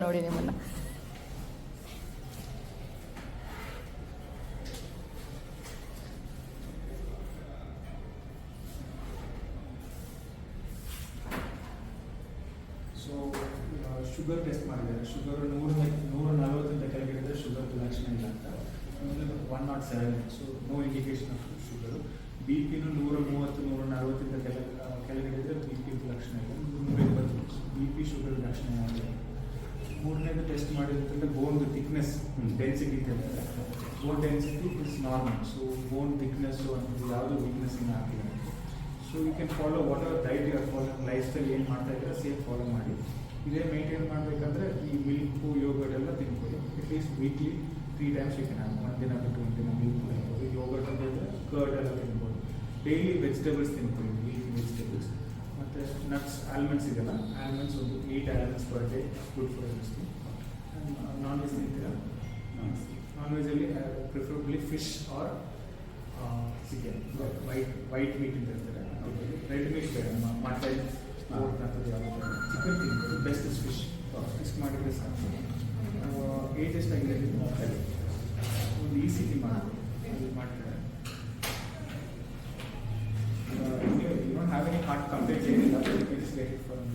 ನೋಡಿ ನಿಮ್ಮನ್ನ. So sugar test ಮಾಡಿದ್ದಾರೆ. ಶುಗರ್ 140 ಕೆಳಗಿದ್ರೆ ಶುಗರ್ ಲಕ್ಷಣ ಇಲ್ಲ ಅಂತ. 107, so no indication of sugar. B ಪಿನೂ 130 140 ಕೆಳಗಿದ್ರೆ ಬಿ ಪಿ ಲಕ್ಷಣ ಇಲ್ಲ. 150 ಬಿ ಪಿ ಶುಗರ್ ಲಕ್ಷಣ ಆಗಿದೆ. ಮೂರನೇದು ಟೆಸ್ಟ್ ಮಾಡಿದ್ರೆ ಬೋನ್ ಥಿಕ್ನೆಸ್ ಡೆನ್ಸಿಟಿ ಅಂತ ಹೇಳ್ತಾರೆ. Bone density is normal. So bone thickness ಅಂತ ಯಾವುದೂ ವೀಕ್ನೆಸ್ ಇನ್ನೂ ಆಗಿಲ್ಲ. So you can follow whatever diet you are follow, lifestyle ಏನು ಮಾಡ್ತಾ ಇದ್ದಾರೆ ಸೇಮ್ ಫಾಲೋ ಮಾಡಿ. ಇದೇ ಮೇಂಟೈನ್ ಮಾಡಬೇಕಂದ್ರೆ ಈ ಮಿಲ್ಕು ಯೋಗರ್ಟ್ ಎಲ್ಲ ತಿನ್ಕೊಳ್ಳಿ. At least weekly 3 times you can have. ಒಂದಿನ ಬಿಟ್ಟು ಒಂದಿನ ಮಿಲ್ಕ್ ತಿನ್ಬೋದು. ಯೋಗರ್ಟ್ ಅಂತ ಹೇಳಿದ್ರೆ ಕರ್ಡ್ ಎಲ್ಲ ತಿನ್ಬೋದು. ಡೈಲಿ ವೆಜಿಟೇಬಲ್ಸ್ ತಿನ್ಕೊಳ್ಳಿ, ಲೀಫ್ ವೆಜಿಟೇಬಲ್ಸ್. ಮತ್ತು ನಟ್ಸ್, ಆಲ್ಮಂಡ್ಸ್ ಇದೆಲ್ಲ, ಆಲ್ಮಂಡ್ಸ್ ಒಂದು 8 almonds per day good for health. Non veg ತಿಂತೀರಾ? ನಾನ್ ವೆಜ್ಜಲ್ಲಿ preferably fish or chicken, white meat ಅಂತ ಹೇಳ್ತಾರೆ. ರೆಡ್ ಮೀಟ್ ಬೇಡ, ಮಟನ್ ಅಂಥದ್ದು ಯಾವುದು. ಚಿಕನ್ ತಿನ್ಬೋದು. Best is fish. ಇಷ್ಟು ಮಾಡಿದರೆ ಸಾಕು. ಏಜ್ ಎಷ್ಟಾಗಿದೆ? ಒಂದು ECG ಮಾಡಿ ಮಾಡ್ತಾರೆ. You don't have any heart complaints ಏನಿಲ್ಲ. It is get it from